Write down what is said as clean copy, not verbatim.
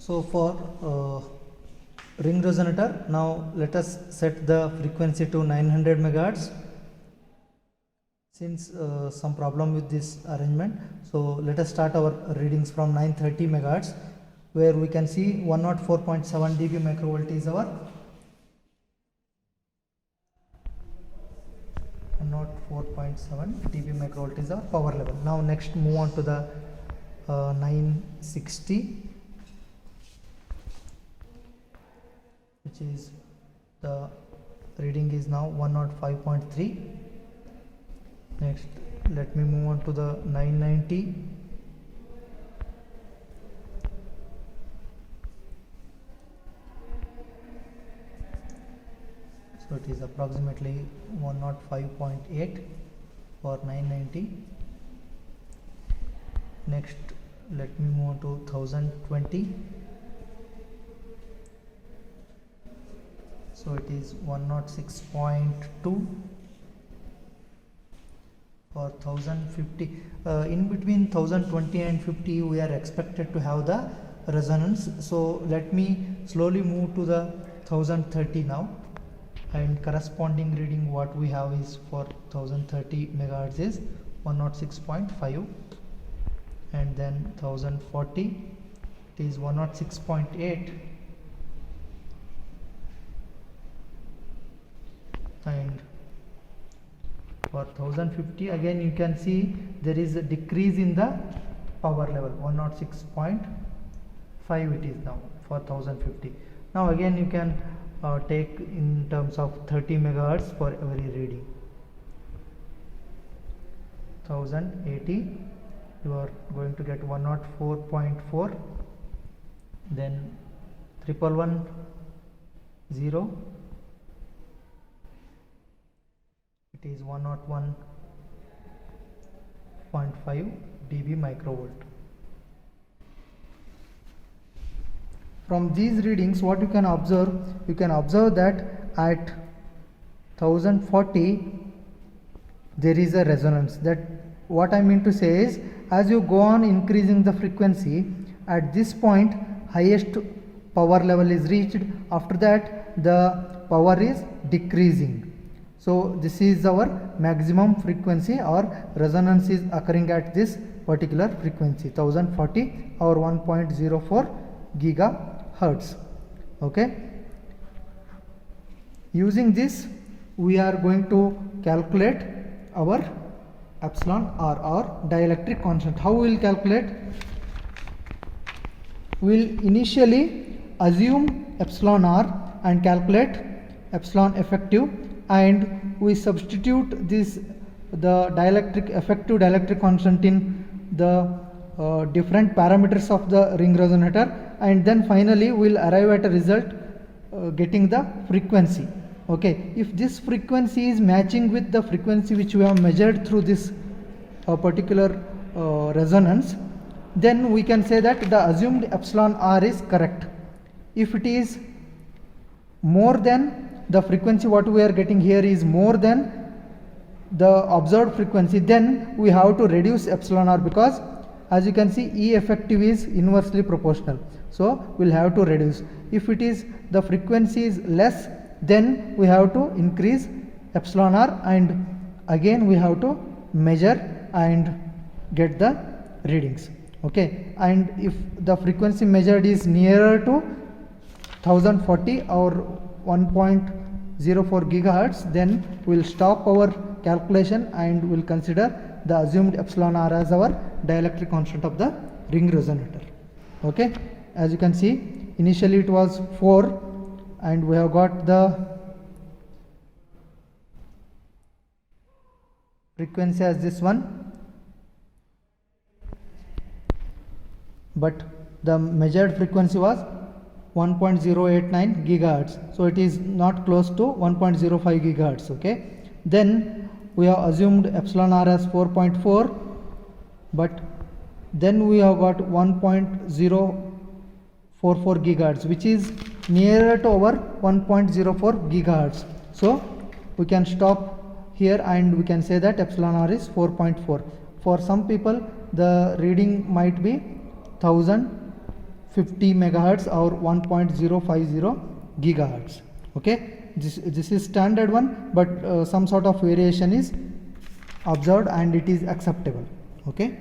So for ring resonator, now let us set the frequency to 900 megahertz. Since some problem with this arrangement, so let us start our readings from 930 megahertz, where we can see 104.7 dB microvolt is our 104.7 dB microvolt is our power level. Now next move on to the 960, which is the reading is now 105.3. Next let me move on to the 990, so it is approximately 105.8 for 990. Next let me move on to 1020, so it is 106.2 for 1050. In between 1020 and 50 we are expected to have the resonance, so let me slowly move to the 1030 now, and corresponding reading what we have is for 1030 megahertz is 106.5, and then 1040 it is 106.8, and for 1050 again you can see there is a decrease in the power level, 106.5 it is now for 1050. Now again you can take in terms of 30 megahertz for every reading. 1080 you are going to get 104.4, then 1110 it is 101.5 dB microvolt. From these readings what you can observe that at 1040 there is a resonance. That what I mean to say is, as you go on increasing the frequency, at this point highest power level is reached, after that the power is decreasing. So this is our maximum frequency or resonance is occurring at this particular frequency 1040 or 1.04 gigahertz. Okay, using this we are going to calculate our epsilon r or dielectric constant. How we will calculate? We will initially assume epsilon r and calculate epsilon effective, and we substitute this the effective dielectric constant in the different parameters of the ring resonator, and then finally we will arrive at a result getting the frequency. Okay, if this frequency is matching with the frequency which we have measured through this particular resonance, then we can say that the assumed epsilon r is correct. If it is more than the frequency what we are getting here is more than the observed frequency, then we have to reduce epsilon r, because as you can see E effective is inversely proportional, so we will have to reduce. If it is the frequency is less, then we have to increase epsilon r, and again we have to measure and get the readings. Okay, and if the frequency measured is nearer to 1040 or 1.04 gigahertz, then we will stop our calculation and we will consider the assumed epsilon r as our dielectric constant of the ring resonator. Okay, as you can see initially it was 4 and we have got the frequency as this one, but the measured frequency was 1.089 gigahertz, so it is not close to 1.05 gigahertz. Okay, then we have assumed epsilon r as 4.4, but then we have got 1.044 gigahertz, which is nearer to our 1.04 gigahertz. So we can stop here and we can say that epsilon r is 4.4. For some people the reading might be 1000 50 megahertz or 1.050 gigahertz. Okay, this is standard one, but some sort of variation is observed and it is acceptable. Okay.